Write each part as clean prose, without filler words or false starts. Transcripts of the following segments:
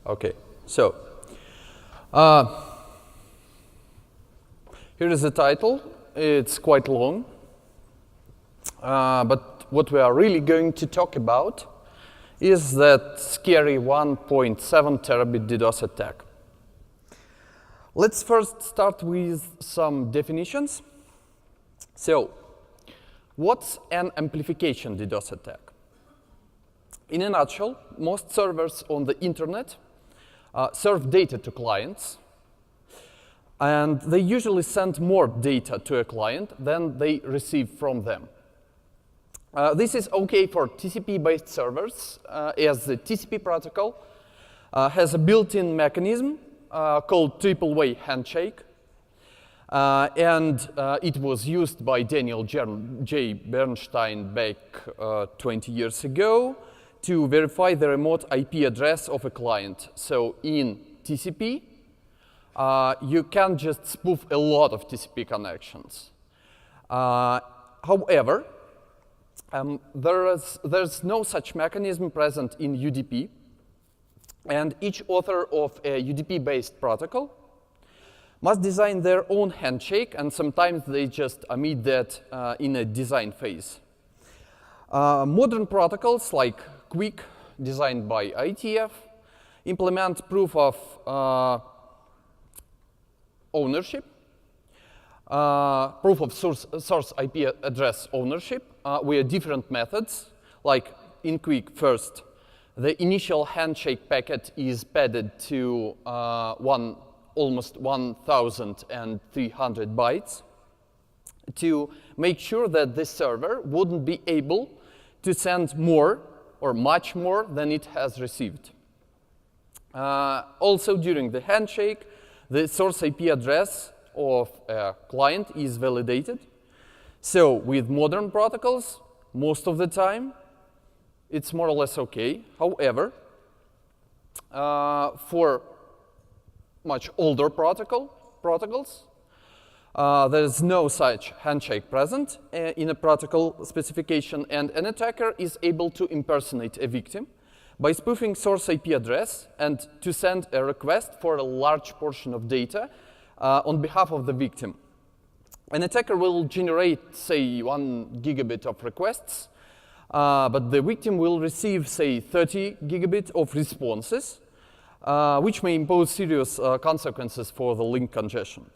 Okay, so here is the title. It's quite long, but what we are really going to talk about is that scary 1.7 terabit DDoS attack. Let's first start with some definitions. So, what's an amplification DDoS attack? In a nutshell, most servers on the internet serve data to clients, and they usually send more data to a client than they receive from them. This is okay for TCP-based servers, as the TCP protocol has a built-in mechanism called triple-way handshake, and it was used by Daniel J. Bernstein back 20 years ago to verify the remote IP address of a client. So in TCP, you can just spoof a lot of TCP connections. However, there's no such mechanism present in UDP, and each author of a UDP-based protocol must design their own handshake, and sometimes they just omit that in a design phase. Modern protocols like QUIC, designed by ITF, implement proof of ownership, proof of source IP address ownership with different methods. Like in QUIC, first, the initial handshake packet is padded to almost 1,300 bytes to make sure that the server wouldn't be able to send more or much more than it has received. Also, during the handshake, the source IP address of a client is validated. So with modern protocols, most of the time, it's more or less OK. However, for much older protocols, there's no such handshake present in a protocol specification, and an attacker is able to impersonate a victim by spoofing source IP address and to send a request for a large portion of data on behalf of the victim. An attacker will generate, say, 1 gigabit of requests, but the victim will receive, say, 30 gigabit of responses, which may impose serious consequences for the link congestion.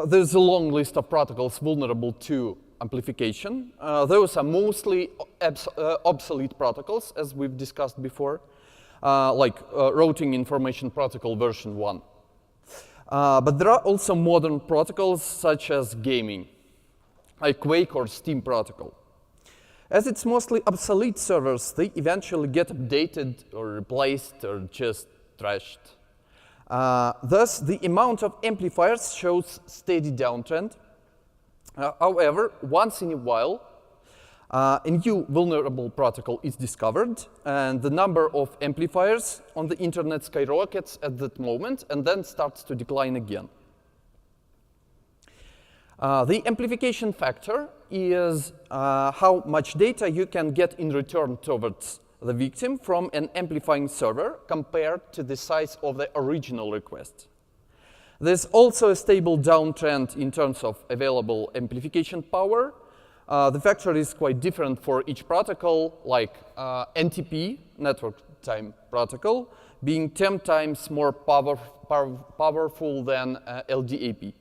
There's a long list of protocols vulnerable to amplification. Those are mostly obsolete protocols, as we've discussed before, like Routing Information Protocol version 1. But there are also modern protocols, such as gaming, like Quake or Steam protocol. As it's mostly obsolete servers, they eventually get updated or replaced or just trashed. Thus, the amount of amplifiers shows steady downtrend. However, once in a while, a new vulnerable protocol is discovered, and the number of amplifiers on the internet skyrockets at that moment and then starts to decline again. The amplification factor is how much data you can get in return towards the victim from an amplifying server compared to the size of the original request. There's also a stable downtrend in terms of available amplification power. The factor is quite different for each protocol, like NTP, network time protocol, being 10 times more powerful than LDAP.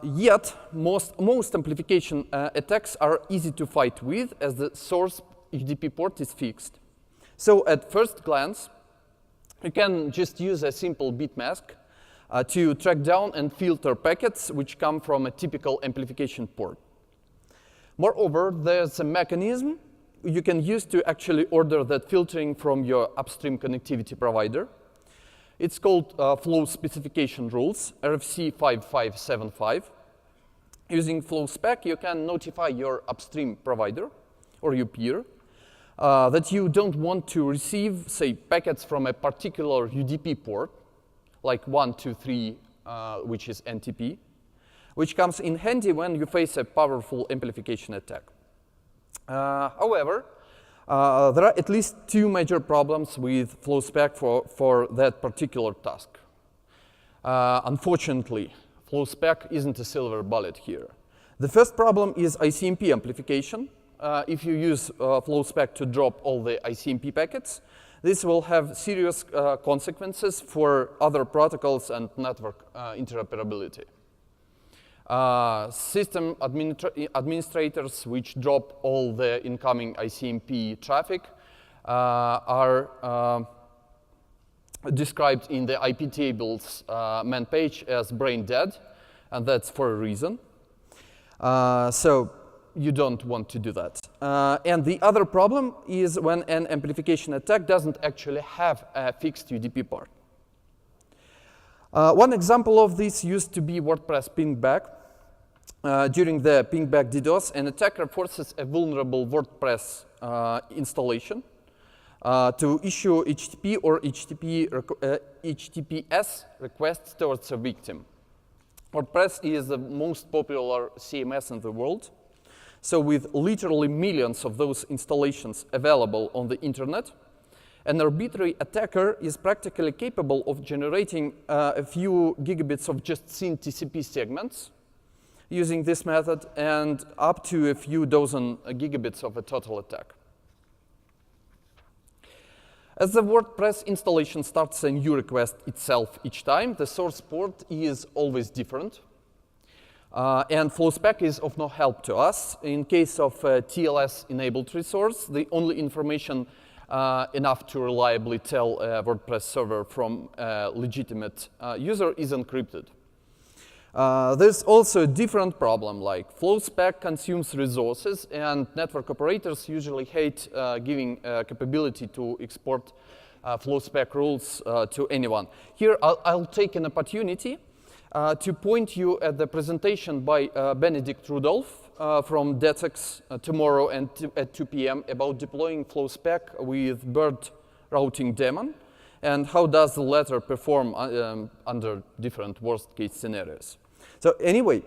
Yet, most amplification attacks are easy to fight with, as the source UDP port is fixed. So at first glance, you can just use a simple bit mask to track down and filter packets which come from a typical amplification port. Moreover, there's a mechanism you can use to actually order that filtering from your upstream connectivity provider. It's called flow specification rules, RFC 5575. Using flow spec, you can notify your upstream provider or your peer that you don't want to receive, say, packets from a particular UDP port, like 123, which is NTP, which comes in handy when you face a powerful amplification attack. However, there are at least two major problems with FlowSpec for that particular task. Unfortunately, FlowSpec isn't a silver bullet here. The first problem is ICMP amplification. If you use FlowSpec to drop all the ICMP packets, this will have serious consequences for other protocols and network interoperability. System administrators which drop all the incoming ICMP traffic are described in the IP tables man page as brain dead, and that's for a reason. So you don't want to do that. And the other problem is when an amplification attack doesn't actually have a fixed UDP part. One example of this used to be WordPress pingback. During the pingback DDoS, an attacker forces a vulnerable WordPress installation to issue HTTP or HTTPS requests towards a victim. WordPress is the most popular CMS in the world. So with literally millions of those installations available on the internet, an arbitrary attacker is practically capable of generating a few gigabits of just thin TCP segments using this method, and up to a few dozen gigabits of a total attack. As the WordPress installation starts a new request itself each time, the source port is always different. And FlowSpec is of no help to us. In case of a TLS-enabled resource, the only information enough to reliably tell a WordPress server from a legitimate user is encrypted. There's also a different problem, like FlowSpec consumes resources, and network operators usually hate giving capability to export FlowSpec rules to anyone. Here, I'll take an opportunity to point you at the presentation by Benedict Rudolph from DETEX tomorrow and at 2 p.m. about deploying FlowSpec with bird routing daemon, and how does the latter perform under different worst-case scenarios. So anyway,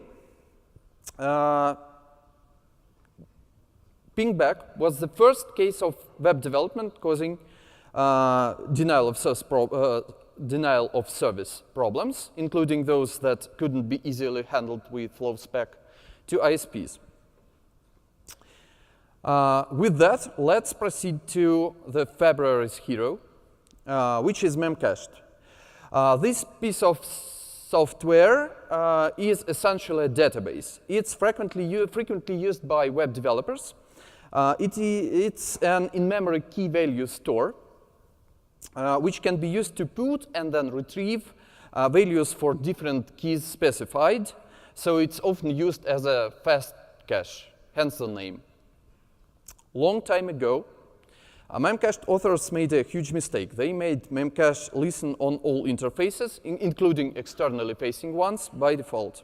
pingback was the first case of web development causing denial of service problems, including those that couldn't be easily handled with FlowSpec to ISPs. With that, let's proceed to the February's hero, which is Memcached. This piece of software is essentially a database. It's frequently used by web developers. It's an in-memory key value store, which can be used to put and then retrieve values for different keys specified. So it's often used as a fast cache, hence the name. Long time ago, Memcached authors made a huge mistake. They made Memcache listen on all interfaces, including externally facing ones, by default.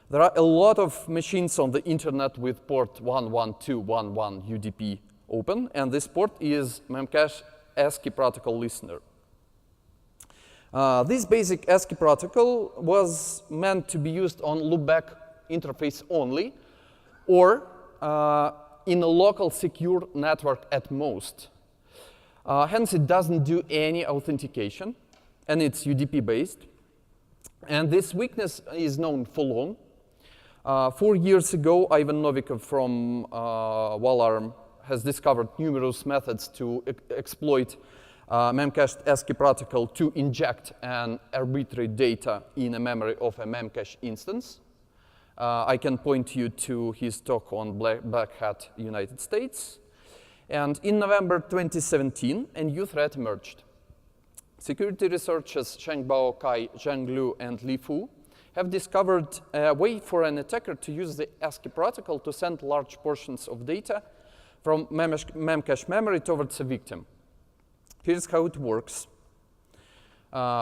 There are a lot of machines on the internet with port 11211 UDP open, and this port is Memcache ASCII protocol listener. This basic ASCII protocol was meant to be used on loopback interface only, or in a local secure network at most. Hence, it doesn't do any authentication, and it's UDP-based. And this weakness is known for long. 4 years ago, Ivan Novikov from Valarm has discovered numerous methods to exploit Memcached ASCII protocol to inject an arbitrary data in a memory of a Memcache instance. I can point you to his talk on BlackHat United States. And in November 2017, a new threat emerged. Security researchers Shengbao Kai, Zhang Liu, and Li Fu have discovered a way for an attacker to use the ASCII protocol to send large portions of data from Memcache memory towards a victim. Here's how it works.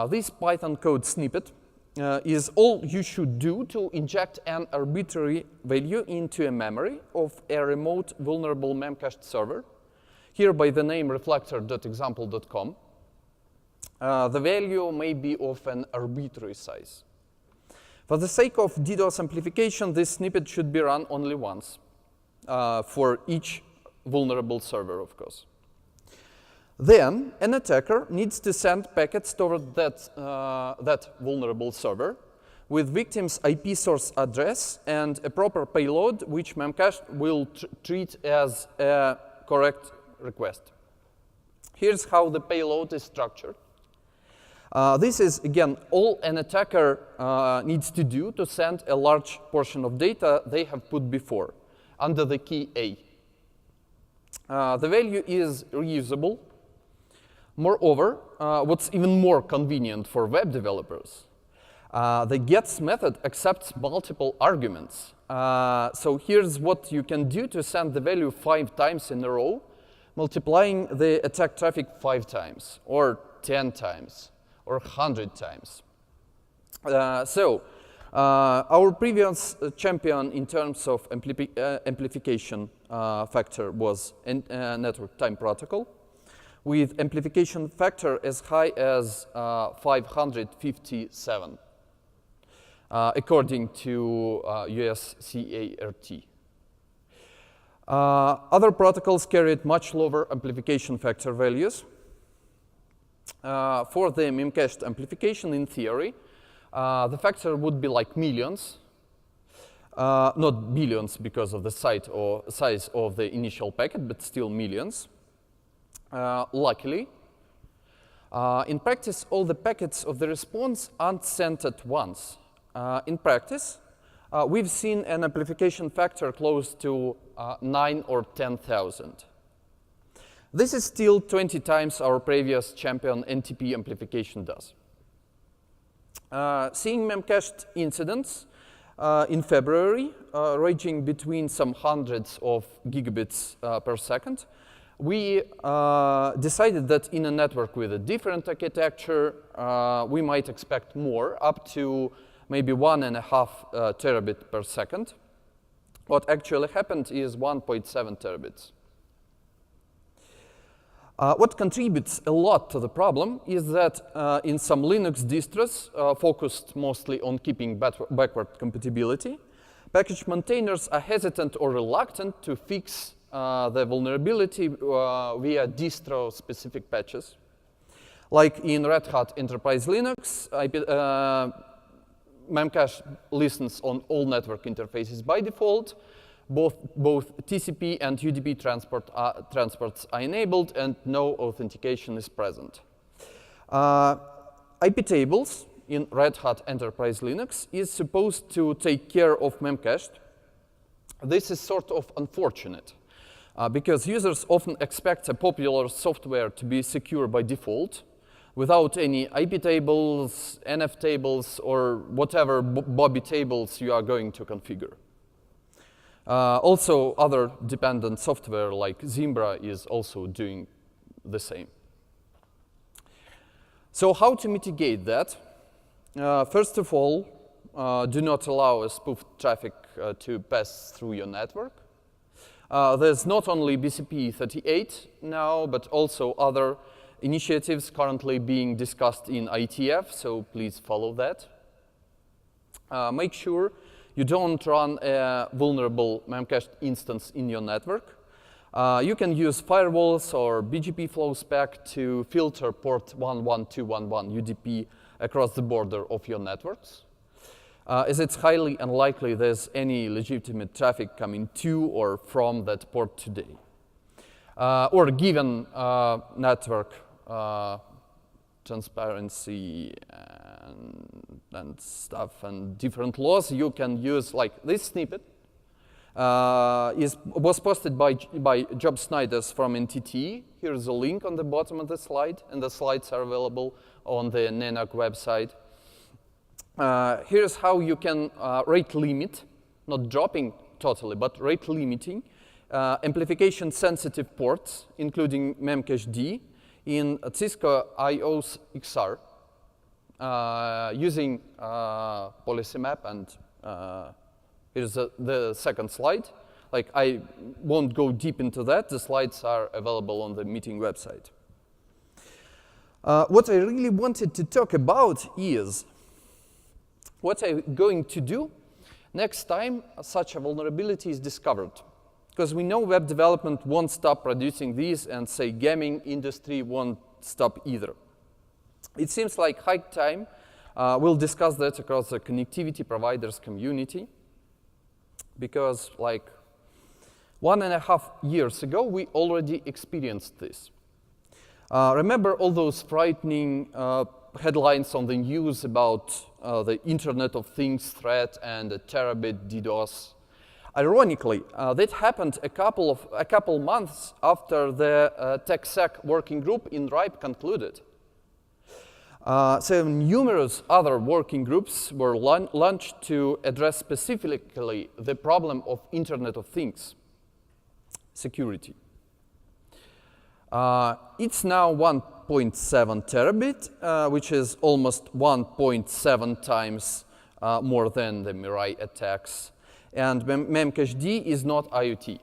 This Python code snippet is all you should do to inject an arbitrary value into a memory of a remote vulnerable Memcached server, here by the name reflector.example.com. The value may be of an arbitrary size. For the sake of DDoS amplification, this snippet should be run only once for each vulnerable server, of course. Then an attacker needs to send packets toward that vulnerable server with victim's IP source address and a proper payload, which Memcached will treat as a correct request. Here's how the payload is structured. This is, again, all an attacker needs to do to send a large portion of data they have put before under the key A. The value is reusable. Moreover, what's even more convenient for web developers, the gets method accepts multiple arguments. So here's what you can do to send the value 5 times in a row, multiplying the attack traffic 5 times, or 10 times, or 100 times. Our previous champion in terms of amplification factor was network time protocol, with amplification factor as high as 557, according to US CART. Other protocols carried much lower amplification factor values. For the Memcached amplification, in theory, the factor would be like millions, not billions because of the size of the initial packet, but still millions. Luckily, in practice, all the packets of the response aren't sent at once. In practice, we've seen an amplification factor close to 9 or 10,000. This is still 20 times our previous champion NTP amplification does. Seeing Memcached incidents in February, ranging between some hundreds of gigabits per second, we decided that in a network with a different architecture, we might expect more, up to maybe 1.5 terabit per second. What actually happened is 1.7 terabits. What contributes a lot to the problem is that in some Linux distros focused mostly on keeping backward compatibility, package maintainers are hesitant or reluctant to fix the vulnerability via distro-specific patches. Like in Red Hat Enterprise Linux, Memcached listens on all network interfaces by default. Both TCP and UDP transports are enabled, and no authentication is present. IP tables in Red Hat Enterprise Linux is supposed to take care of Memcached. This is sort of unfortunate, because users often expect a popular software to be secure by default, without any IP tables, NF tables, or whatever Bobby tables you are going to configure. Also, other dependent software like Zimbra is also doing the same. So how to mitigate that? First of all, do not allow a spoofed traffic to pass through your network. There's not only BCP38 now, but also other initiatives currently being discussed in IETF, so please follow that. Make sure you don't run a vulnerable Memcached instance in your network. You can use firewalls or BGP flow spec to filter port 11211 UDP across the border of your networks, as it's highly unlikely there's any legitimate traffic coming to or from that port today. Or given network transparency and stuff and different laws, you can use, like this snippet was posted by Job Snyders from NTT. Here's a link on the bottom of the slide, and the slides are available on the NANOG website. Here's how you can rate limit, not dropping totally, but rate limiting amplification sensitive ports, including Memcached in Cisco IOS XR, using policy map, and here's the second slide. Like, I won't go deep into that. The slides are available on the meeting website. What I really wanted to talk about is What I'm going to do next time such a vulnerability is discovered. Because we know web development won't stop producing these, and say gaming industry won't stop either. It seems like high time we'll discuss that across the connectivity providers community, because like 1.5 years ago, we already experienced this. Remember all those frightening headlines on the news about the Internet of Things threat and a terabit DDoS? Ironically, that happened a couple months after the TechSec working group in RIPE concluded. So numerous other working groups were launched to address specifically the problem of Internet of Things security. It's now 1.7 terabit, which is almost 1.7 times more than the Mirai attacks. And Memcached is not IoT.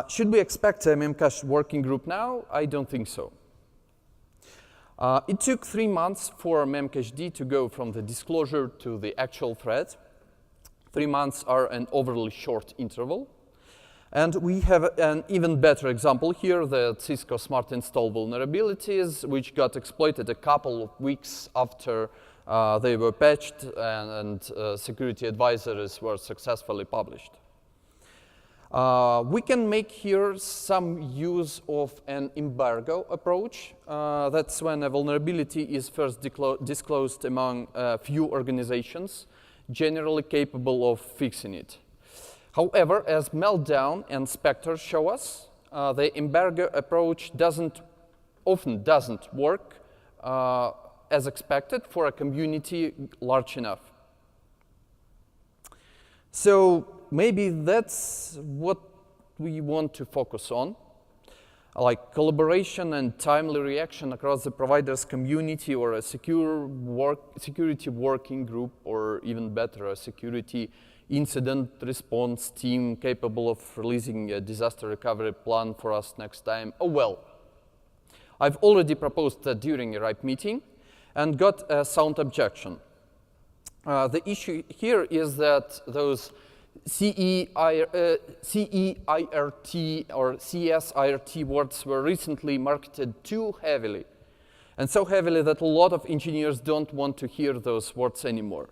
Should we expect a Memcached working group now? I don't think so. It took 3 months for Memcached to go from the disclosure to the actual threat. 3 months are an overly short interval. And we have an even better example here, the Cisco Smart Install vulnerabilities, which got exploited a couple of weeks after they were patched and security advisories were successfully published. We can make here some use of an embargo approach. That's when a vulnerability is first disclosed among a few organizations generally capable of fixing it. However, as Meltdown and Spectre show us, the embargo approach often doesn't work as expected for a community large enough. So maybe that's what we want to focus on, like collaboration and timely reaction across the provider's community, or a security working group, or even better, a security incident response team capable of releasing a disaster recovery plan for us next time. Oh well, I've already proposed that during a RIPE meeting and got a sound objection. The issue here is that those CEIRT or CSIRT words were recently marketed too heavily, and so heavily that a lot of engineers don't want to hear those words anymore.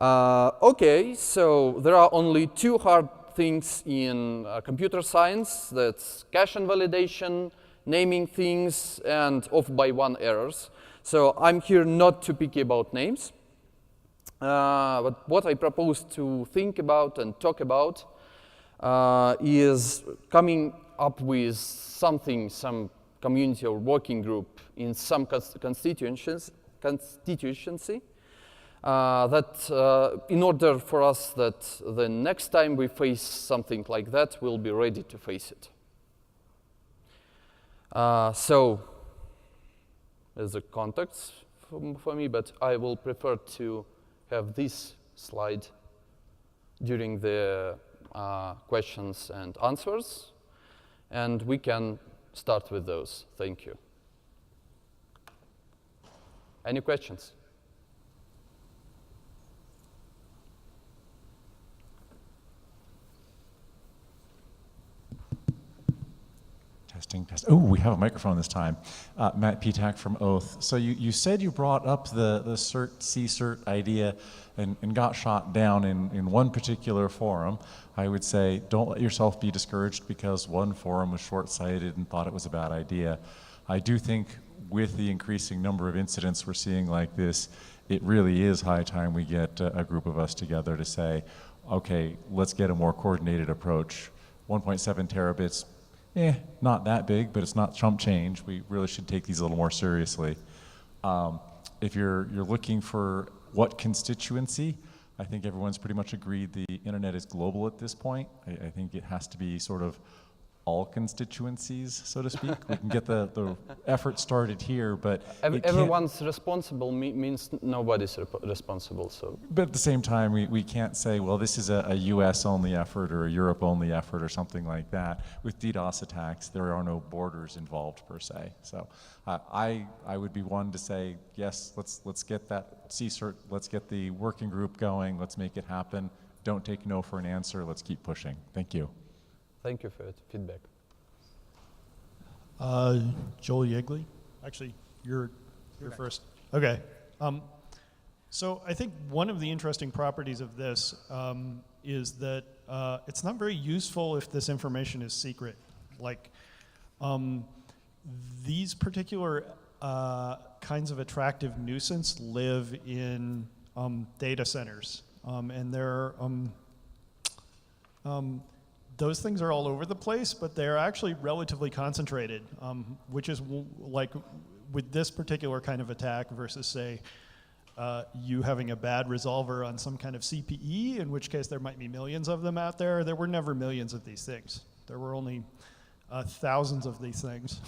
Okay, so there are only 2 hard things in computer science. That's cache invalidation, naming things, and off-by-1 errors. So I'm here not to picky about names. But what I propose to think about and talk about is coming up with something, some community or working group in some constituency, that in order for us that the next time we face something like that, we'll be ready to face it. So there's a context for me, but I will prefer to have this slide during the questions and answers, and we can start with those. Thank you. Any questions? Test. Oh, we have a microphone this time. Matt Petak from Oath. So you said you brought up the CERT idea and got shot down in one particular forum. I would say don't let yourself be discouraged because one forum was short-sighted and thought it was a bad idea. I do think with the increasing number of incidents we're seeing like this, it really is high time we get a group of us together to say, okay, let's get a more coordinated approach. 1.7 terabits, not that big, but it's not chump change. We really should take these a little more seriously. If you're looking for what constituency, I think everyone's pretty much agreed the internet is global at this point. I think it has to be sort of all constituencies, so to speak. We can get the effort started here, but everyone's responsible means nobody's responsible. So, but at the same time, we can't say, well, this is a US-only effort or a Europe-only effort or something like that. With DDoS attacks, there are no borders involved per se. So, I would be one to say, yes, let's get that CSIRT, let's get the working group going, let's make it happen. Don't take no for an answer. Let's keep pushing. Thank you. Thank you for your feedback. Joel Yegley. Actually, you're first. Okay. So I think one of the interesting properties of this is that it's not very useful if this information is secret. Like these particular kinds of attractive nuisance live in data centers, and they're those things are all over the place, but they're actually relatively concentrated, which is like with this particular kind of attack versus, say, you having a bad resolver on some kind of CPE, in which case there might be millions of them out there. There were never millions of these things. There were only thousands of these things.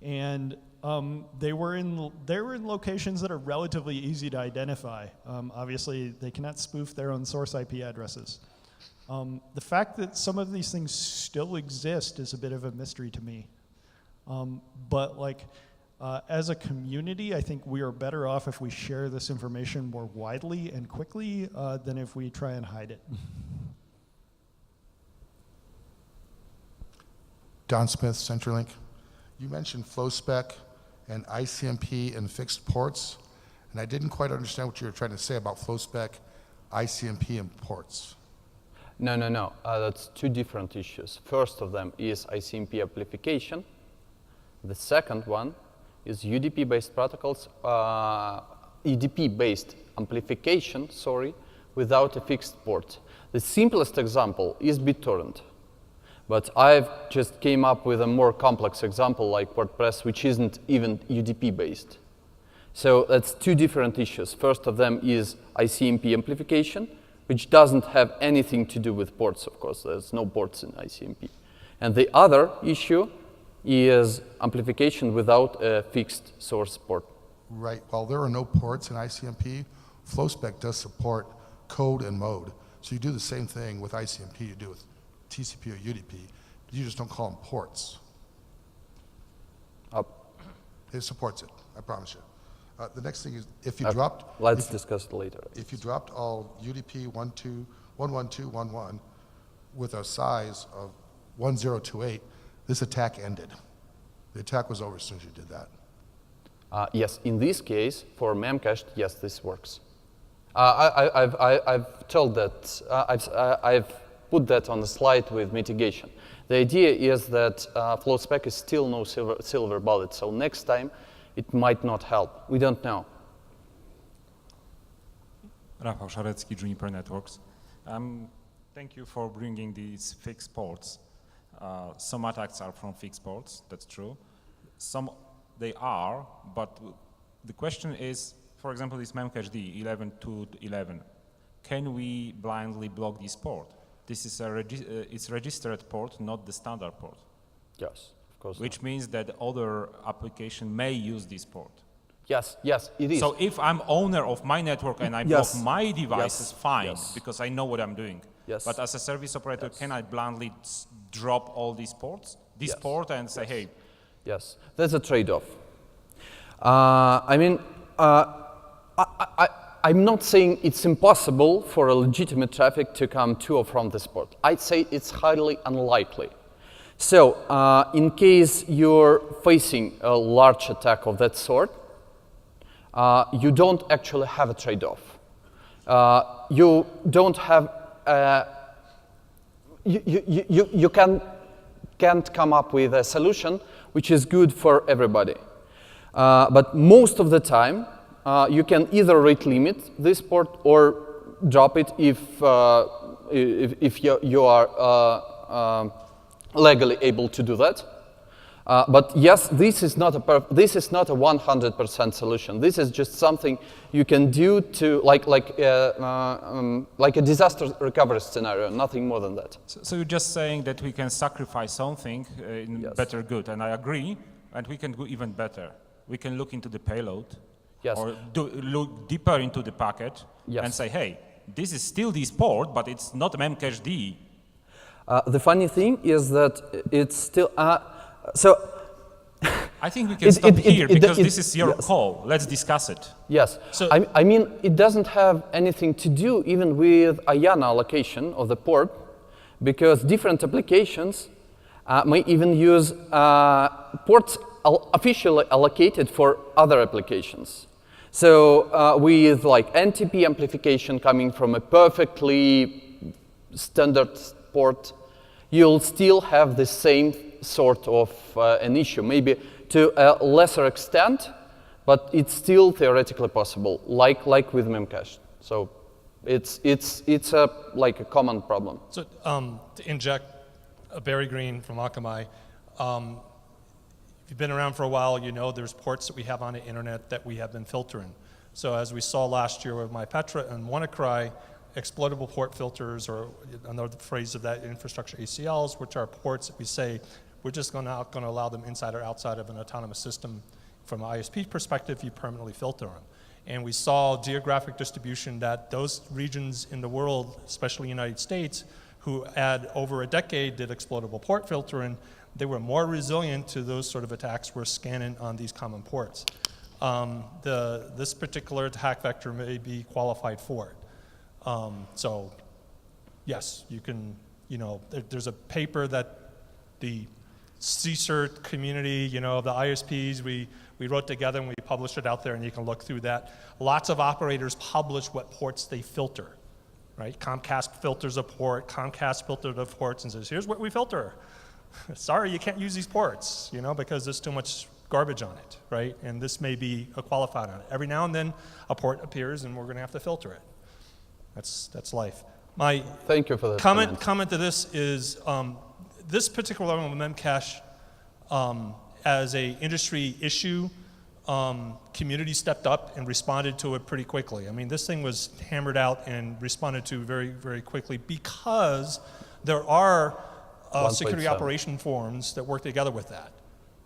They were in locations that are relatively easy to identify. Obviously, they cannot spoof their own source IP addresses. The fact that some of these things still exist is a bit of a mystery to me. But like, as a community, I think we are better off if we share this information more widely and quickly than if we try and hide it. Don Smith, CenturyLink. You mentioned FlowSpec and ICMP and fixed ports, and I didn't quite understand what you were trying to say about FlowSpec, ICMP, and ports. No. That's two different issues. First of them is ICMP amplification. The second one is UDP-based protocols, UDP-based amplification, without a fixed port. The simplest example is BitTorrent. But I've just came up with a more complex example like WordPress, which isn't even UDP-based. So that's two different issues. First of them is ICMP amplification, which doesn't have anything to do with ports, of course. There's no ports in ICMP. And the other issue is amplification without a fixed source port. Right. While there are no ports in ICMP, FlowSpec does support code and mode. So you do the same thing with ICMP you do with TCP or UDP. You just don't call them ports. It supports it, I promise you. The next thing is, if you dropped... Let's discuss it later. If you dropped all UDP 112.112.1.1 with a size of 1028, this attack ended. The attack was over as soon as you did that. Yes, in this case, for Memcached, yes, this works. I've told that, I've put that on the slide with mitigation. The idea is that FlowSpec is still no silver bullet, so next time it might not help. We don't know. Rafał Szarecki, Juniper Networks. Thank you for bringing these fixed ports. Some attacks are from fixed ports, that's true. Some they are, but the question is, for example, this Memcached 11.2.11. Can we blindly block this port? This is it's registered port, not the standard port. Yes, of course. Which means that other application may use this port. Yes, it is. So if I'm owner of my network and I block my devices, fine, because I know what I'm doing. Yes. But as a service operator, can I blindly drop all these ports? This port and say, hey. Yes, there's a trade-off. I mean, I'm not saying it's impossible for a legitimate traffic to come to or from this port. I'd say it's highly unlikely. So, in case you're facing a large attack of that sort, you don't actually have a trade-off. You don't have, you can't come up with a solution which is good for everybody. But most of the time, you can either rate limit this port or drop it if you are legally able to do that. But yes, this is not a 100% solution. This is just something you can do to like a disaster recovery scenario, nothing more than that. So you're just saying that we can sacrifice something in Yes. better good, and I agree, and we can go even better. We can look into the payload, Yes. or look deeper into the packet, Yes. and say, hey, this is still this port, but it's not Memcached. The funny thing is that it's still so. I think we can stop here because this is your yes. call. Let's discuss it. Yes, So- I mean, it doesn't have anything to do even with IANA allocation of the port, because different applications may even use ports officially allocated for other applications. So with like NTP amplification coming from a perfectly standard port, you'll still have the same sort of an issue, maybe to a lesser extent, but it's still theoretically possible, like with Memcached. So it's like a common problem. So to inject, Barry Green from Akamai, if you've been around for a while, you know there's ports that we have on the internet that we have been filtering. So as we saw last year with MyPetra and WannaCry, exploitable port filters, or another phrase of that, infrastructure ACLs, which are ports that we say we're just not going to allow them inside or outside of an autonomous system. From an ISP perspective, you permanently filter them. And we saw geographic distribution that those regions in the world, especially the United States, who had over a decade did exploitable port filtering, they were more resilient to those sort of attacks we're scanning on these common ports. This particular attack vector may be qualified for it. So yes, you can, there's a paper that the CSIRT community, the ISPs, we wrote together and we published it out there, and you can look through that. Lots of operators publish what ports they filter, right? Comcast filters a port, Comcast filtered the ports and says, here's what we filter. Sorry, you can't use these ports, because there's too much garbage on it, right? And this may be a qualified on it. Every now and then a port appears and we're gonna have to filter it. That's life. My Thank you for that comment to this is, this particular one with Memcached, as a industry issue, community stepped up and responded to it pretty quickly. I mean, this thing was hammered out and responded to very, very quickly because there are security 1.7. operation forums that work together with that,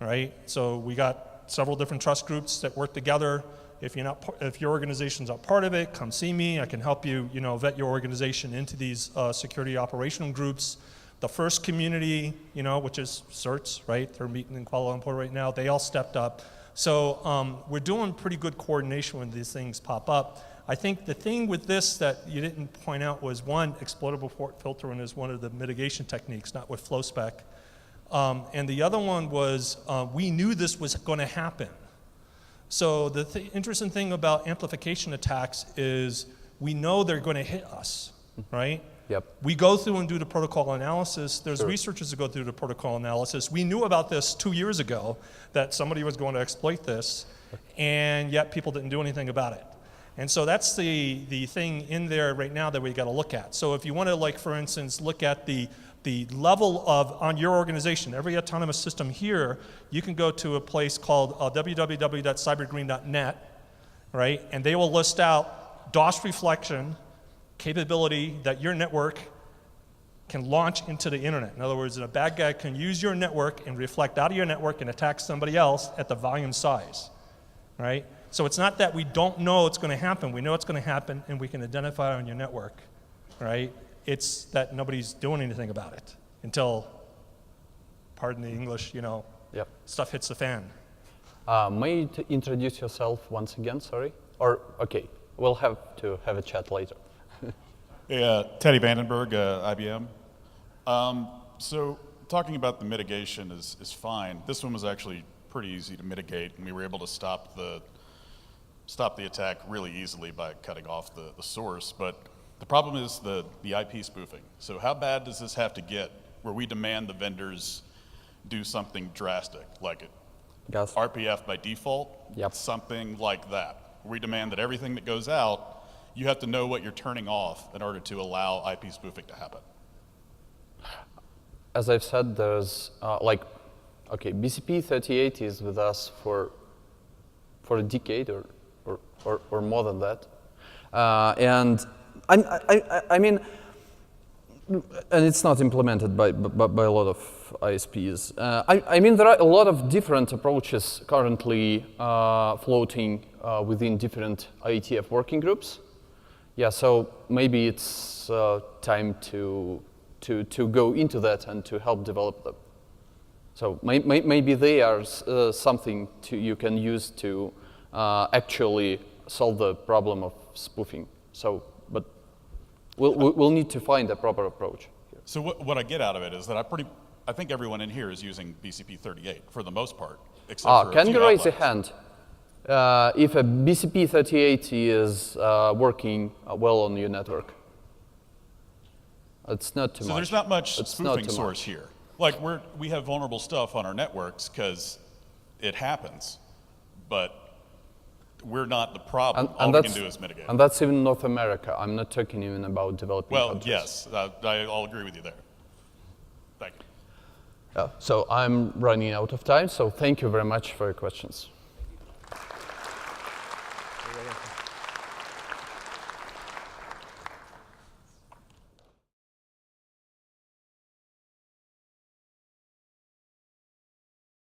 right? So we got several different trust groups that work together. If your organization's not part of it, come see me. I can help you, vet your organization into these security operational groups. The first community, which is CERTs, right? They're meeting in Kuala Lumpur right now. They all stepped up. So we're doing pretty good coordination when these things pop up. I think the thing with this that you didn't point out was, one, exploitable port filtering is one of the mitigation techniques, not with FlowSpec. And the other one was, we knew this was going to happen. So the interesting thing about amplification attacks is we know they're going to hit us, right? Yep. We go through and do the protocol analysis. There's Sure. researchers that go through the protocol analysis. We knew about this 2 years ago, that somebody was going to exploit this, and yet people didn't do anything about it. And so that's the thing in there right now that we got to look at. So if you want to, like, for instance, look at the level of, on your organization, every autonomous system here, you can go to a place called www.cybergreen.net, right? And they will list out DOS reflection capability that your network can launch into the internet. In other words, a bad guy can use your network and reflect out of your network and attack somebody else at the volume size, right? So it's not that we don't know it's going to happen. We know it's going to happen, and we can identify it on your network, right? It's that nobody's doing anything about it until, pardon the English, Yep. stuff hits the fan. May you introduce yourself once again, sorry? Or, okay, we'll have to have a chat later. Hey, Teddy Vandenberg, IBM. So talking about the mitigation is fine. This one was actually pretty easy to mitigate, and we were able to stop the attack really easily by cutting off the source. But the problem is the IP spoofing. So how bad does this have to get where we demand the vendors do something drastic, like it Gus? RPF by default? Yep. Something like that. We demand that everything that goes out, you have to know what you're turning off in order to allow IP spoofing to happen. As I've said, there's Okay, BCP38 is with us for a decade or more than that. And I mean, and it's not implemented by a lot of ISPs. I mean, there are a lot of different approaches currently floating within different IETF working groups. Yeah, so maybe it's time to go into that and to help develop them. So maybe they are something you can use to actually solve the problem of spoofing. So, but we'll need to find a proper approach here. So what I get out of it is that I think everyone in here is using BCP38 for the most part, except for a Can few you raise a outliers. hand if a BCP38 is working well on your network? It's not too much. So there's not much It's not spoofing too source much. here. Like we have vulnerable stuff on our networks because it happens, but we're not the problem. All we can do is mitigate. And that's even North America. I'm not talking even about developing Well, countries. yes, I'll agree with you there. Thank you. So I'm running out of time, so thank you very much for your questions.